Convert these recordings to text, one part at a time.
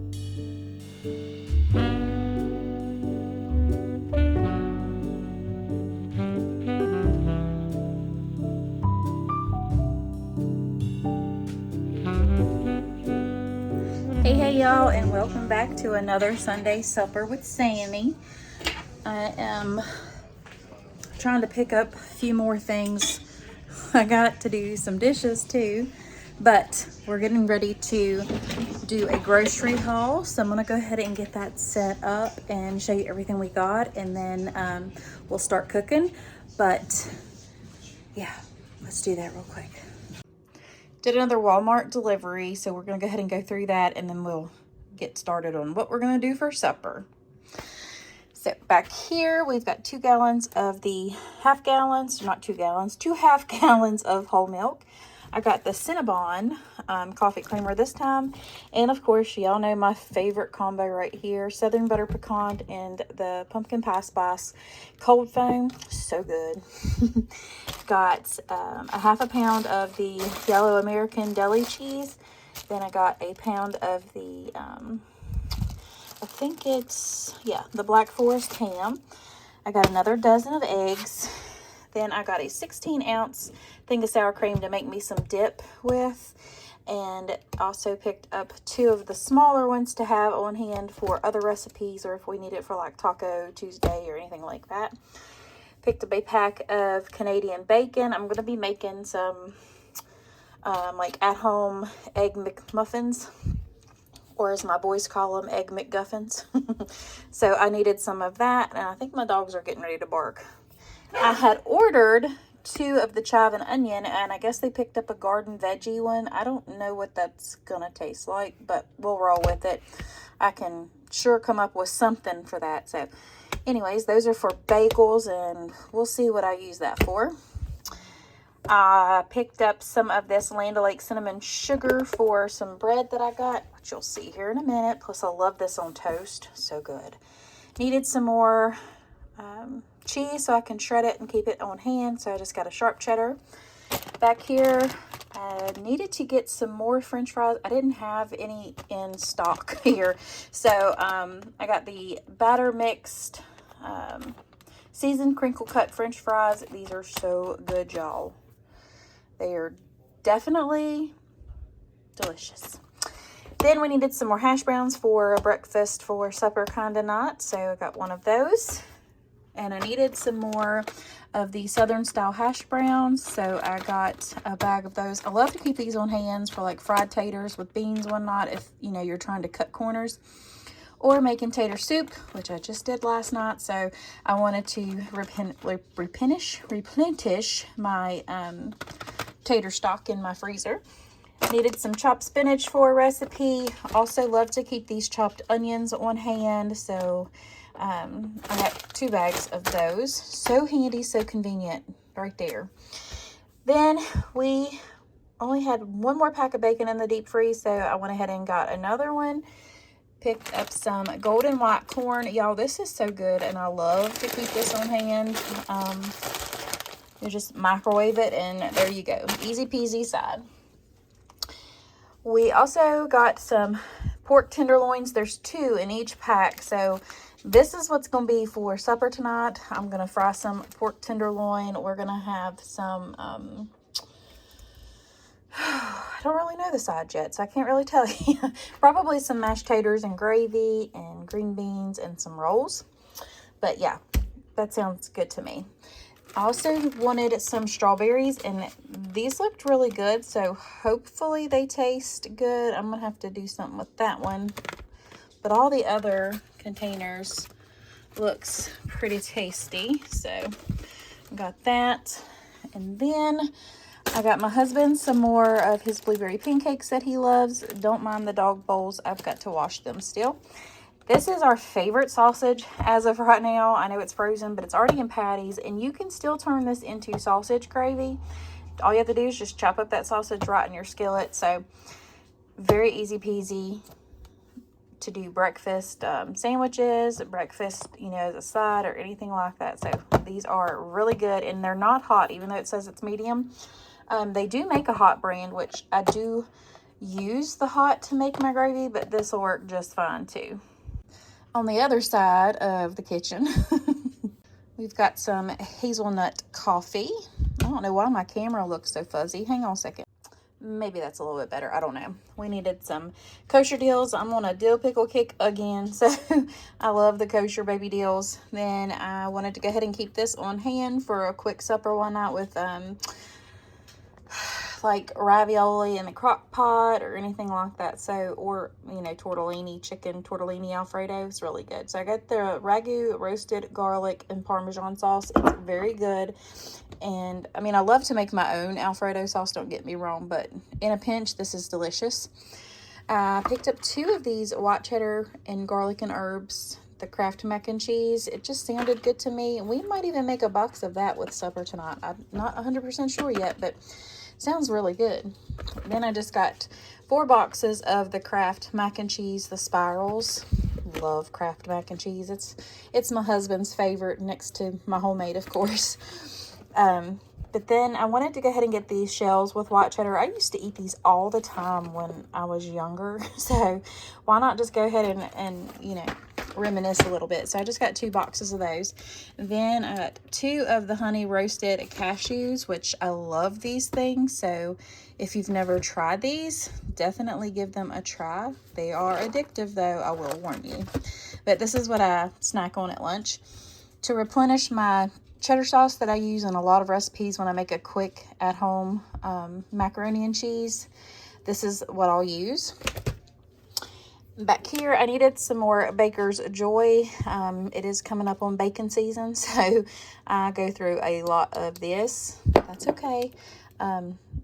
Hey y'all, and welcome back to another Sunday supper with Sammy. I am trying to pick up a few more things. I got to do some dishes too, but we're getting ready to do a grocery haul, so I'm gonna go ahead and get that set up and show you everything we got, and then we'll start cooking. But yeah, let's do that real quick. Did another Walmart delivery, so we're gonna go ahead and go through that, and then we'll get started on what we're gonna do for supper. So back here, we've got 2 gallons of the half gallons, not 2 gallons, 2 half gallons of whole milk. I got the Cinnabon coffee creamer this time. And of course, y'all know my favorite combo right here, Southern Butter Pecan and the Pumpkin Pie Spice cold foam. So good. Got a half a pound of the yellow American deli cheese. Then I got a pound of the, I think it's, yeah, the Black Forest ham. I got another dozen of eggs. Then I got a 16-ounce thing of sour cream to make me some dip with. And also picked up 2 of the smaller ones to have on hand for other recipes, or if we need it for like Taco Tuesday or anything like that. Picked up a pack of Canadian bacon. I'm going to be making some like at-home egg McMuffins, or as my boys call them, egg McGuffins. So I needed some of that, and I think my dogs are getting ready to bark. I had ordered 2 of the chive and onion, and I guess they picked up a garden veggie one. I don't know what that's gonna taste like, but we'll roll with it. I can sure come up with something for that. So anyways, those are for bagels, and we'll see what I use that for. I picked up some of this Land O'Lakes cinnamon sugar for some bread that I got, which you'll see here in a minute. Plus, I love this on toast. So good. Needed some more cheese so I can shred it and keep it on hand. So I just got a sharp cheddar. Back here, I needed to get some more French fries. I didn't have any in stock here. So I got the batter mixed seasoned crinkle cut French fries. These are so good, y'all. They are definitely delicious. Then we needed some more hash browns for a breakfast for supper kind of night. So I got one of those. And I needed some more of the Southern style hash browns. So I got a bag of those. I love to keep these on hands for like fried taters with beans one night if, you know, you're trying to cut corners. Or making tater soup, which I just did last night. So I wanted to replenish my tater stock in my freezer. Needed some chopped spinach for a recipe. Also love to keep these chopped onions on hand. So I got 2 bags of those. So handy, so convenient right there. Then we only had 1 more pack of bacon in the deep freeze. So I went ahead and got another one. Picked up some golden white corn. Y'all, this is so good, and I love to keep this on hand. You just microwave it, and there you go. Easy peasy side. We also got some pork tenderloins. There's 2 in each pack, so this is what's going to be for supper tonight. I'm going to fry some pork tenderloin. We're going to have some... I don't really know the sides yet, so I can't really tell you. Probably some mashed taters and gravy and green beans and some rolls. But yeah, that sounds good to me. I also wanted some strawberries, and these looked really good, so hopefully they taste good. I'm going to have to do something with that one. But all the other containers looks pretty tasty, so I got that. And then I got my husband some more of his blueberry pancakes that he loves. Don't mind the dog bowls. I've got to wash them still. This is our favorite sausage as of right now. I know it's frozen, but it's already in patties, and you can still turn this into sausage gravy. All you have to do is just chop up that sausage right in your skillet. So very easy peasy to do breakfast sandwiches, breakfast, you know, as a side or anything like that. So these are really good, and they're not hot, even though it says it's medium. They do make a hot brand, which I do use the hot to make my gravy, but this will work just fine too. On the other side of the kitchen, we've got some hazelnut coffee. I don't know why my camera looks so fuzzy. Hang on a second. Maybe that's a little bit better. I don't know. We needed some kosher deals. I'm on a dill pickle kick again, so I love the kosher baby deals. Then I wanted to go ahead and keep this on hand for a quick supper one night with like ravioli in the crock pot or anything like that. So, or, you know, tortellini, chicken tortellini Alfredo. It's really good. So I got the ragu roasted garlic and Parmesan sauce. It's very good. And I mean, I love to make my own Alfredo sauce, don't get me wrong, but in a pinch, this is delicious. I picked up 2 of these white cheddar and garlic and herbs, the Kraft mac and cheese. It just sounded good to me. We might even make a box of that with supper tonight. I'm not 100% sure yet, but sounds really good. Then I just got 4 boxes of the Kraft mac and cheese, the spirals. Love Kraft mac and cheese. It's my husband's favorite, next to my homemade, of course. But then I wanted to go ahead and get these shells with white cheddar. I used to eat these all the time when I was younger. So why not just go ahead and you know, reminisce a little bit. So I just got 2 boxes of those. Then I got 2 of the honey roasted cashews, which I love these things. So if you've never tried these, definitely give them a try. They are addictive though, I will warn you. But this is what I snack on at lunch. To replenish my cheddar sauce that I use in a lot of recipes when I make a quick at-home macaroni and cheese, this is what I'll use. Back here, I needed some more Baker's Joy. It is coming up on bacon season, so I go through a lot of this. That's okay.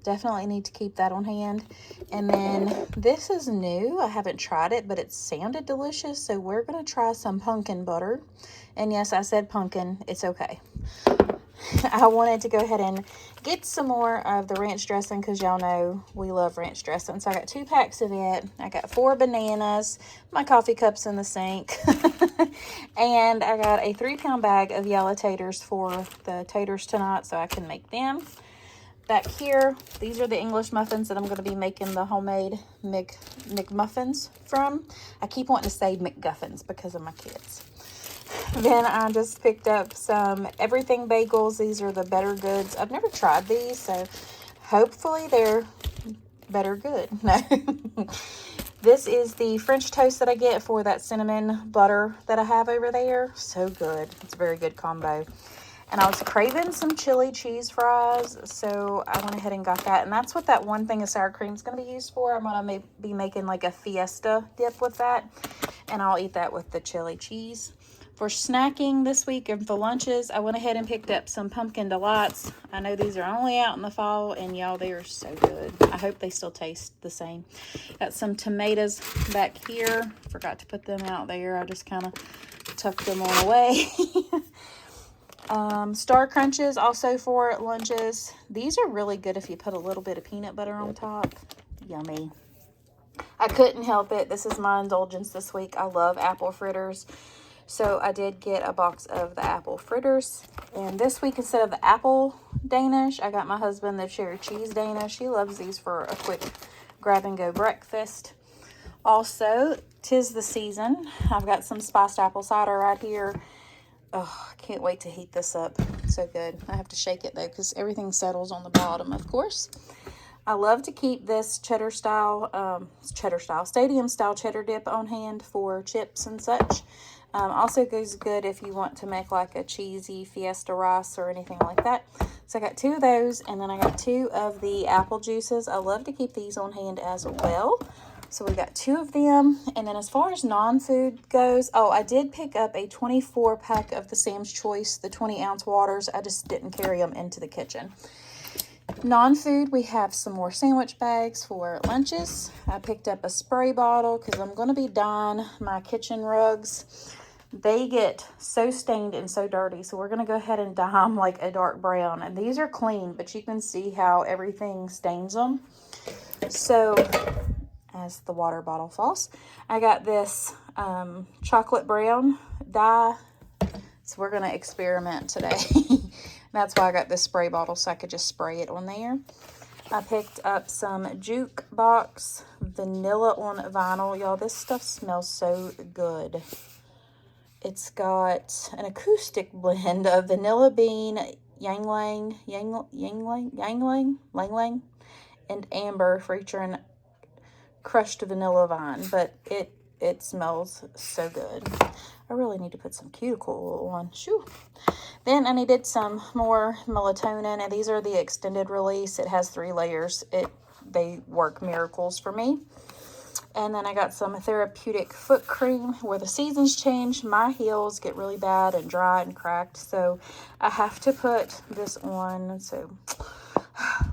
Definitely need to keep that on hand. And then this is new. I haven't tried it, but it sounded delicious, so we're going to try some pumpkin butter. And yes, I said pumpkin. It's okay. I wanted to go ahead and get some more of the ranch dressing because y'all know we love ranch dressing. So I got 2 packs of it. I got 4 bananas. My coffee cup's in the sink. And I got a 3-pound bag of yellow taters for the taters tonight so I can make them. Back here, these are the English muffins that I'm going to be making the homemade McMuffins from. I keep wanting to say McGuffins because of my kids. Then I just picked up some everything bagels. These are the Better Goods. I've never tried these, so hopefully they're better good. No. This is the French toast that I get for that cinnamon butter that I have over there. So good. It's a very good combo. And I was craving some chili cheese fries, so I went ahead and got that. And that's what that one thing of sour cream is going to be used for. I'm going to be making like a fiesta dip with that. And I'll eat that with the chili cheese. For snacking this week and for lunches, I went ahead and picked up some pumpkin delights. I know these are only out in the fall, and y'all, they are so good. I hope they still taste the same. Got some tomatoes back here. Forgot to put them out there. I just kind of tucked them on away. Star Crunches also for lunches. These are really good if you put a little bit of peanut butter on top. Yummy. I couldn't help it. This is my indulgence this week. I love apple fritters. So I did get a box of the apple fritters. And this week, instead of the apple Danish, I got my husband the cherry cheese Danish. He loves these for a quick grab-and-go breakfast. Also, 'tis the season. I've got some spiced apple cider right here. Oh, I can't wait to heat this up. So good. I have to shake it, though, because everything settles on the bottom, of course. I love to keep this stadium-style cheddar dip on hand for chips and such. Also goes good if you want to make like a cheesy fiesta rice or anything like that. So I got 2 of those, and then I got 2 of the apple juices. I love to keep these on hand as well. So we got 2 of them. And then as far as non-food goes, oh, I did pick up a 24 pack of the Sam's Choice, the 20-ounce waters. I just didn't carry them into the kitchen. Non-food, we have some more sandwich bags for lunches. I picked up a spray bottle because I'm going to be dyeing my kitchen rugs. They get so stained and so dirty, so we're going to go ahead and dye them like a dark brown. And these are clean, but you can see how everything stains them. So, as the water bottle falls, I got this chocolate brown dye. So we're going to experiment today. That's why I got this spray bottle, so I could just spray it on there. I picked up some Jukebox Vanilla on Vinyl. Y'all, this stuff smells so good. It's got an acoustic blend of vanilla bean, ylang ylang, and amber, featuring crushed vanilla vine. But it smells so good. I really need to put some cuticle oil on. Shoo. Then I needed some more melatonin, and these are the extended release. It has 3 layers. They work miracles for me. And then I got some therapeutic foot cream. Where the seasons change, my heels get really bad and dry and cracked, so I have to put this on. So,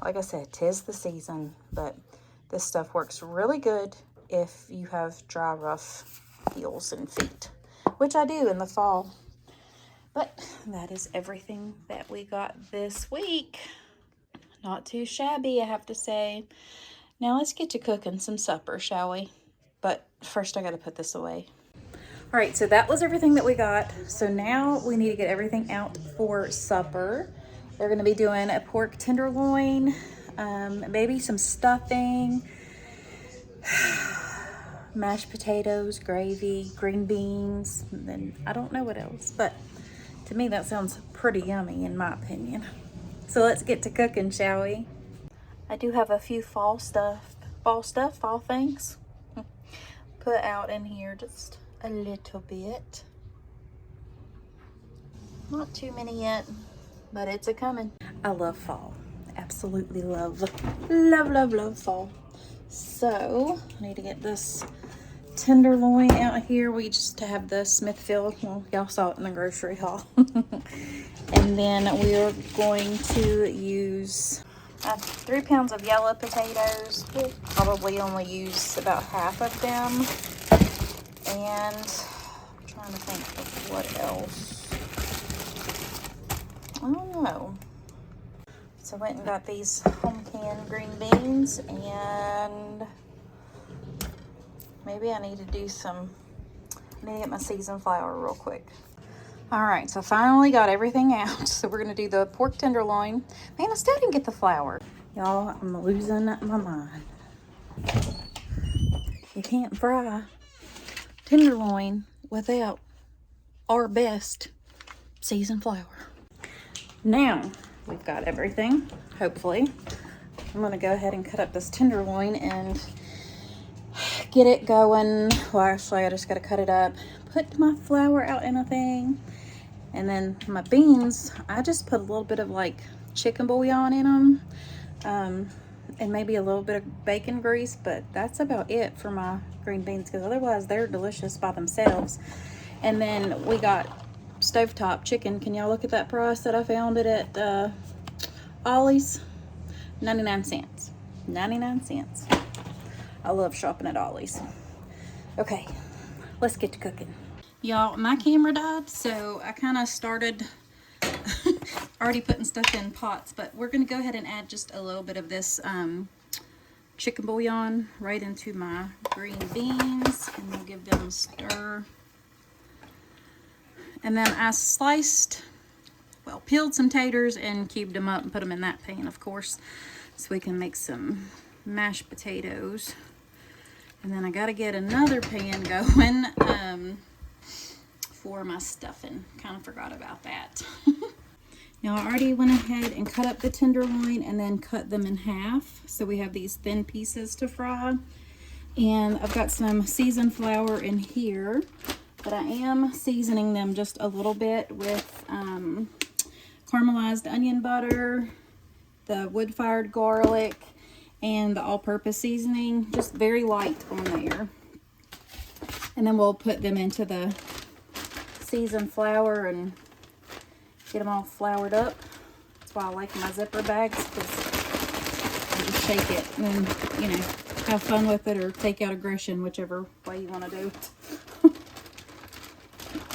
like I said, 'tis the season, but this stuff works really good if you have dry, rough heels and feet, which I do in the fall. But that is everything that we got this week. Not too shabby, I have to say. Now let's get to cooking some supper, shall we? But first I got to put this away. All right, so that was everything that we got. So now we need to get everything out for supper. We're going to be doing a pork tenderloin, maybe some stuffing, mashed potatoes, gravy, green beans, and then I don't know what else, but to me that sounds pretty yummy in my opinion. So let's get to cooking, shall we? I do have a few fall things put out in here, just a little bit. Not too many yet, but it's a coming. I love fall. Absolutely love fall. So I need to get this tenderloin out here. We just have the Smithfield. Well, y'all saw it in the grocery haul. And then we are going to use 3 pounds of yellow potatoes. We'll probably only use about half of them. And I'm trying to think of what else. I don't know. So I went and got these home canned green beans, and maybe I need to do I need to get my seasoned flour real quick. All right, so finally got everything out. So we're gonna do the pork tenderloin. Man, I still didn't get the flour. Y'all, I'm losing my mind. You can't fry tenderloin without our best seasoned flour. Now, we've got everything, hopefully. I'm gonna go ahead and cut up this tenderloin and get it going. Well, actually, I just gotta cut it up, put my flour out in a thing, and then my beans, I just put a little bit of like chicken bouillon in them, and maybe a little bit of bacon grease, but that's about it for my green beans, because otherwise they're delicious by themselves. And then we got stovetop chicken. Can y'all look at that price that I found it at Ollie's? 99 cents. 99 cents. I love shopping at Ollie's. Okay, let's get to cooking. Y'all, my camera died, so I kind of started already putting stuff in pots, but we're going to go ahead and add just a little bit of this chicken bouillon right into my green beans, and we'll give them a stir. And then I peeled some taters and cubed them up and put them in that pan, of course, so we can make some mashed potatoes. And then I got to get another pan going for my stuffing. Kind of forgot about that. Now I already went ahead and cut up the tenderloin and then cut them in half, so we have these thin pieces to fry. And I've got some seasoned flour in here, but I am seasoning them just a little bit with caramelized onion butter, the wood-fired garlic, and the all-purpose seasoning, just very light on there. And then we'll put them into the seasoned flour and get them all floured up. That's why I like my zipper bags, because you just shake it and then, you know, have fun with it or take out aggression, whichever way you want to do it.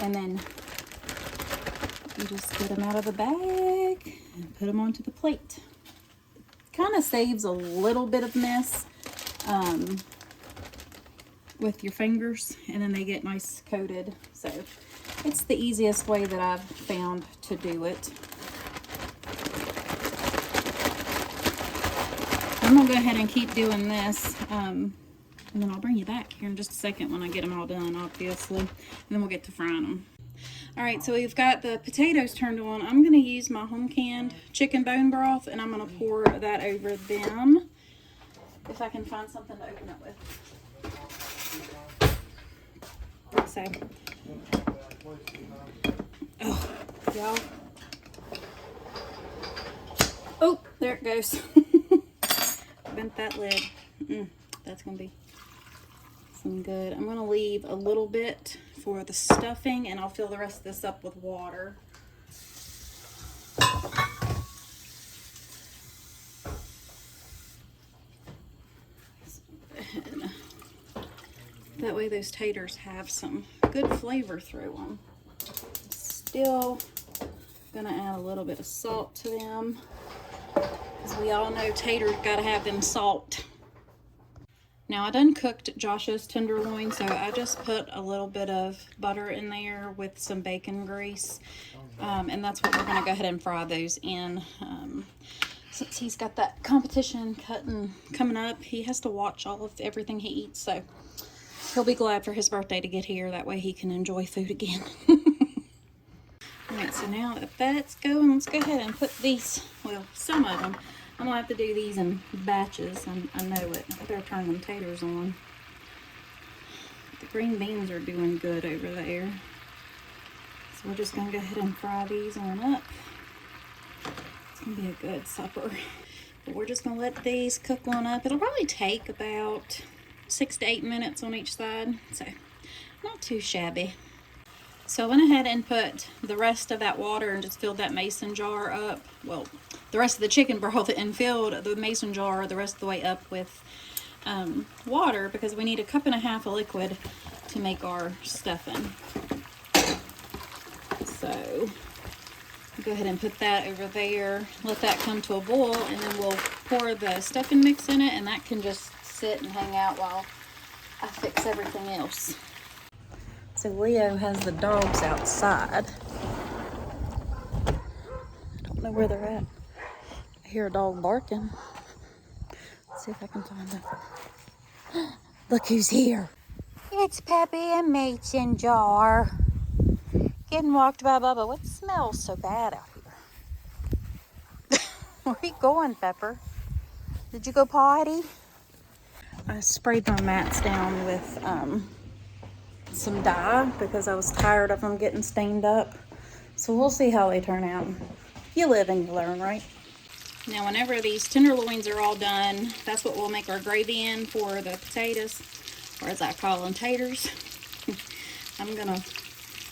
And then you just get them out of the bag and put them onto the plate. Kind of saves a little bit of mess with your fingers, and then they get nice coated. So it's the easiest way that I've found to do it. I'm gonna go ahead and keep doing this, and then I'll bring you back here in just a second when I get them all done, obviously, and then we'll get to frying them. All right, so we've got the potatoes turned on. I'm gonna use my home canned chicken bone broth, and I'm gonna pour that over them. If I can find something to open it with. So, oh, y'all. Oh, there it goes. Bent that lid. That's gonna be some good. I'm gonna leave a little bit for the stuffing, and I'll fill the rest of this up with water. That way those taters have some good flavor through them. Still gonna add a little bit of salt to them, because we all know taters gotta have them salt. Now I done cooked Josh's tenderloin, so I just put a little bit of butter in there with some bacon grease, and that's what we're gonna go ahead and fry those in. Since he's got that competition coming up, he has to watch all of everything he eats, so he'll be glad for his birthday to get here. That way he can enjoy food again. Alright, so now that that's going, let's go ahead and put these, well, some of them. I'm gonna have to do these in batches. I know it. I better turn them taters on. The green beans are doing good over there. So we're just gonna go ahead and fry these on up. It's gonna be a good supper. But we're just gonna let these cook on up. It'll probably take about 6 to 8 minutes on each side, so not too shabby. So I went ahead and put the rest of that water and just filled that mason jar up. Well, the rest of the chicken broth, and filled the mason jar the rest of the way up with water, because we need 1.5 cups of liquid to make our stuffing. So go ahead and put that over there, let that come to a boil, and then we'll pour the stuffing mix in it, and that can just sit and hang out while I fix everything else. So Leo has the dogs outside. I don't know where they're at. I hear a dog barking. Let's see if I can find them. Look who's here. It's Peppy and Mason Jar. Getting walked by Bubba. What smells so bad out here? Where are you going, Pepper? Did you go potty? I sprayed my mats down with some dye because I was tired of them getting stained up. So we'll see how they turn out. You live and you learn, right? Now whenever these tenderloins are all done, that's what we'll make our gravy in for the potatoes, or as I call them, taters. I'm gonna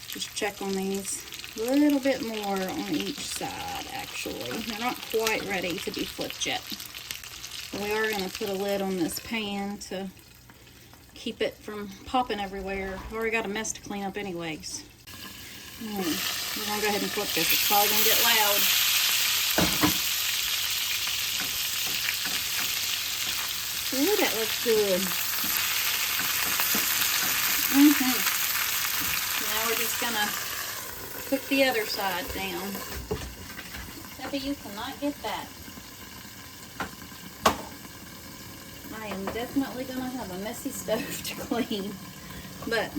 just check on these a little bit more on each side, actually. They're not quite ready to be flipped yet. But we are gonna put a lid on this pan to keep it from popping everywhere. I've already got a mess to clean up anyways. We're gonna go ahead and flip this. It's probably gonna get loud. Ooh, that looks good. Now we're just gonna cook the other side down. Debbie, you cannot get that. I am definitely gonna have a messy stove to clean, but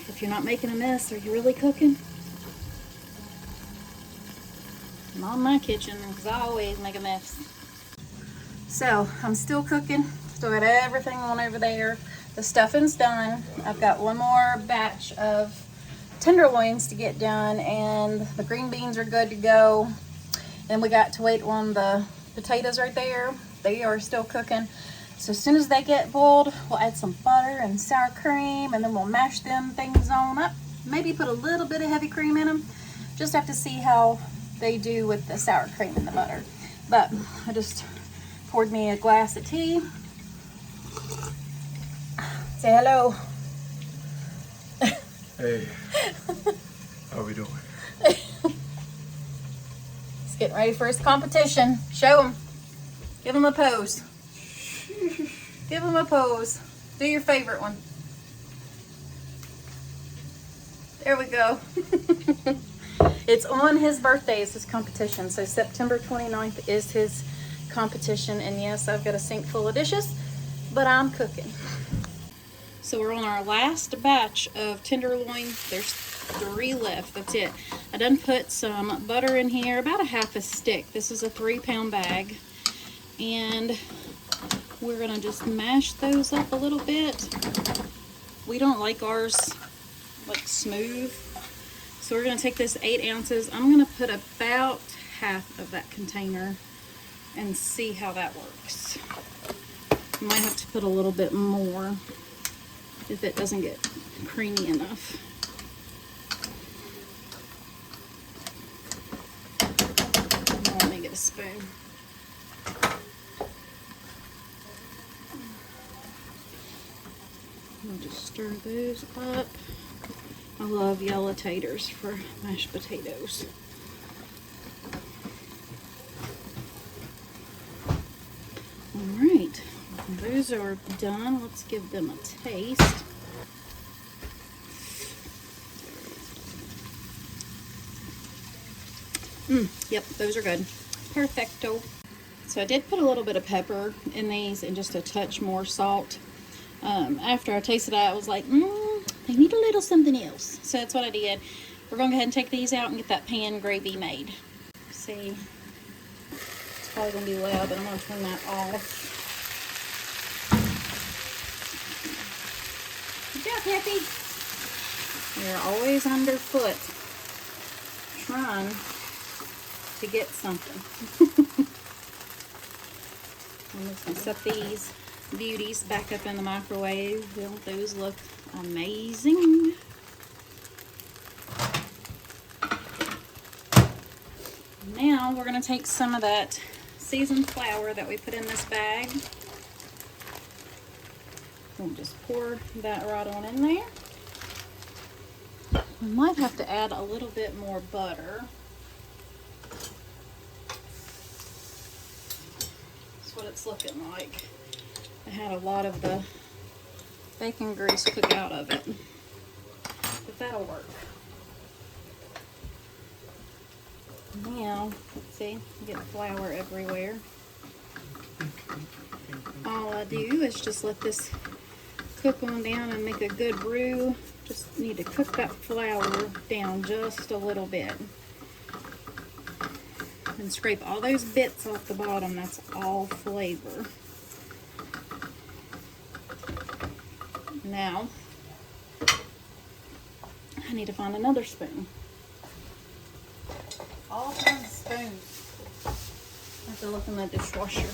if you're not making a mess, are you really cooking? Not in my kitchen, because I always make a mess. So I'm still cooking. Still got everything on over there. The stuffing's done. I've got one more batch of tenderloins to get done, and the green beans are good to go. Then we got to wait on the potatoes right there. They are still cooking. So as soon as they get boiled, we'll add some butter and sour cream, and then we'll mash them things on up. Maybe put a little bit of heavy cream in them. Just have to see how they do with the sour cream and the butter. But I just poured me a glass of tea. Say hello. Hey, how we doing? He's getting ready for his competition. Show him. Give him a pose. Give him a pose. Do your favorite one. There we go. It's on his birthday, is his competition. So September 29th is his competition. And yes, I've got a sink full of dishes, but I'm cooking. So we're on our last batch of tenderloin. There's 3 left. That's it. I done put some butter in here, about a half a stick. This is a 3-pound bag. And we're gonna just mash those up a little bit. We don't like ours like smooth. So we're gonna take this 8 ounces. I'm gonna put about half of that container and see how that works. Might have to put a little bit more if it doesn't get creamy enough. Let me get a spoon. I'll just stir those up. I love yellow taters for mashed potatoes. Alright, those are done. Let's give them a taste. Yep, those are good. Perfecto. So I did put a little bit of pepper in these and just a touch more salt. After I tasted it, I was like, they need a little something else. So that's what I did. We're going to go ahead and take these out and get that pan gravy made. See, it's probably going to be loud, but I'm going to turn that off. Good job, Peppy. You're always underfoot trying to get something. I'm just going to set these beauties back up in the microwave. Don't those look amazing? Now we're going to take some of that seasoned flour that we put in this bag. We'll just pour that right on in there. We might have to add a little bit more butter. That's what it's looking like. I had a lot of the bacon grease cook out of it, but that'll work. Now, let's see, get flour everywhere. All I do is just let this cook on down and make a good roux. Just need to cook that flour down just a little bit. And scrape all those bits off the bottom. That's all flavor. Now, I need to find another spoon. All kinds of spoons. I have to look in the dishwasher.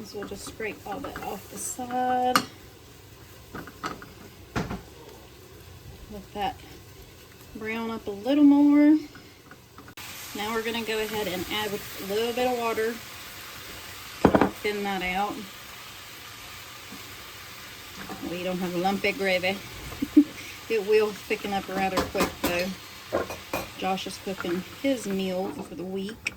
So we'll just scrape all that off the side. Let that brown up a little more. Now we're going to go ahead and add a little bit of water. Thin that out. We don't have a lumpy gravy. It will thicken up rather quick though. Josh is cooking his meal for the week.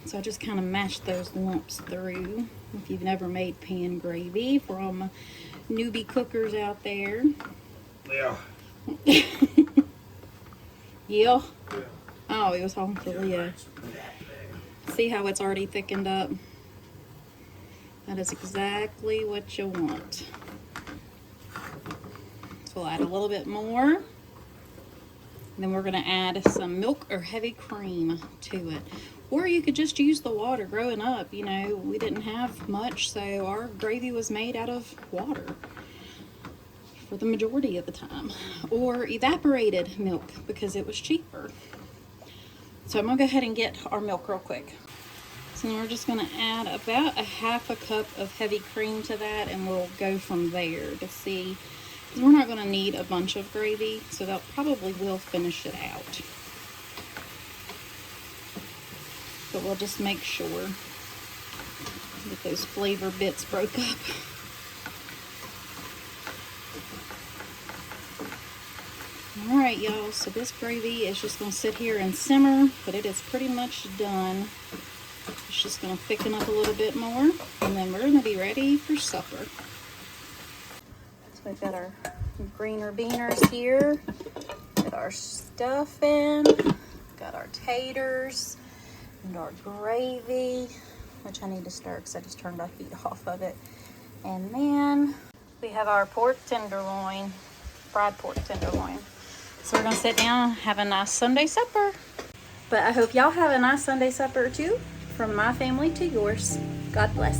So I just kind of mash those lumps through. If you've never made pan gravy, for all my newbie cookers out there. Yeah. Yeah. Oh, he was talking to Leah. See how it's already thickened up? That is exactly what you want. So we'll add a little bit more. And then we're going to add some milk or heavy cream to it. Or you could just use the water. Growing up, you know, we didn't have much, so our gravy was made out of water for the majority of the time. Or evaporated milk because it was cheaper. So I'm going to go ahead and get our milk real quick. So then we're just going to add about a half a cup of heavy cream to that, and we'll go from there to see. Because we're not going to need a bunch of gravy, so that probably will finish it out. But we'll just make sure that those flavor bits broke up. Alright y'all, so this gravy is just going to sit here and simmer, but it is pretty much done. It's just going to thicken up a little bit more, and then we're going to be ready for supper. So we've got our greener beaners here, got our stuffing, got our taters, and our gravy, which I need to stir because I just turned my feet off of it. And then we have our pork tenderloin, fried pork tenderloin. So we're gonna sit down and have a nice Sunday supper. But I hope y'all have a nice Sunday supper too, from my family to yours. God bless.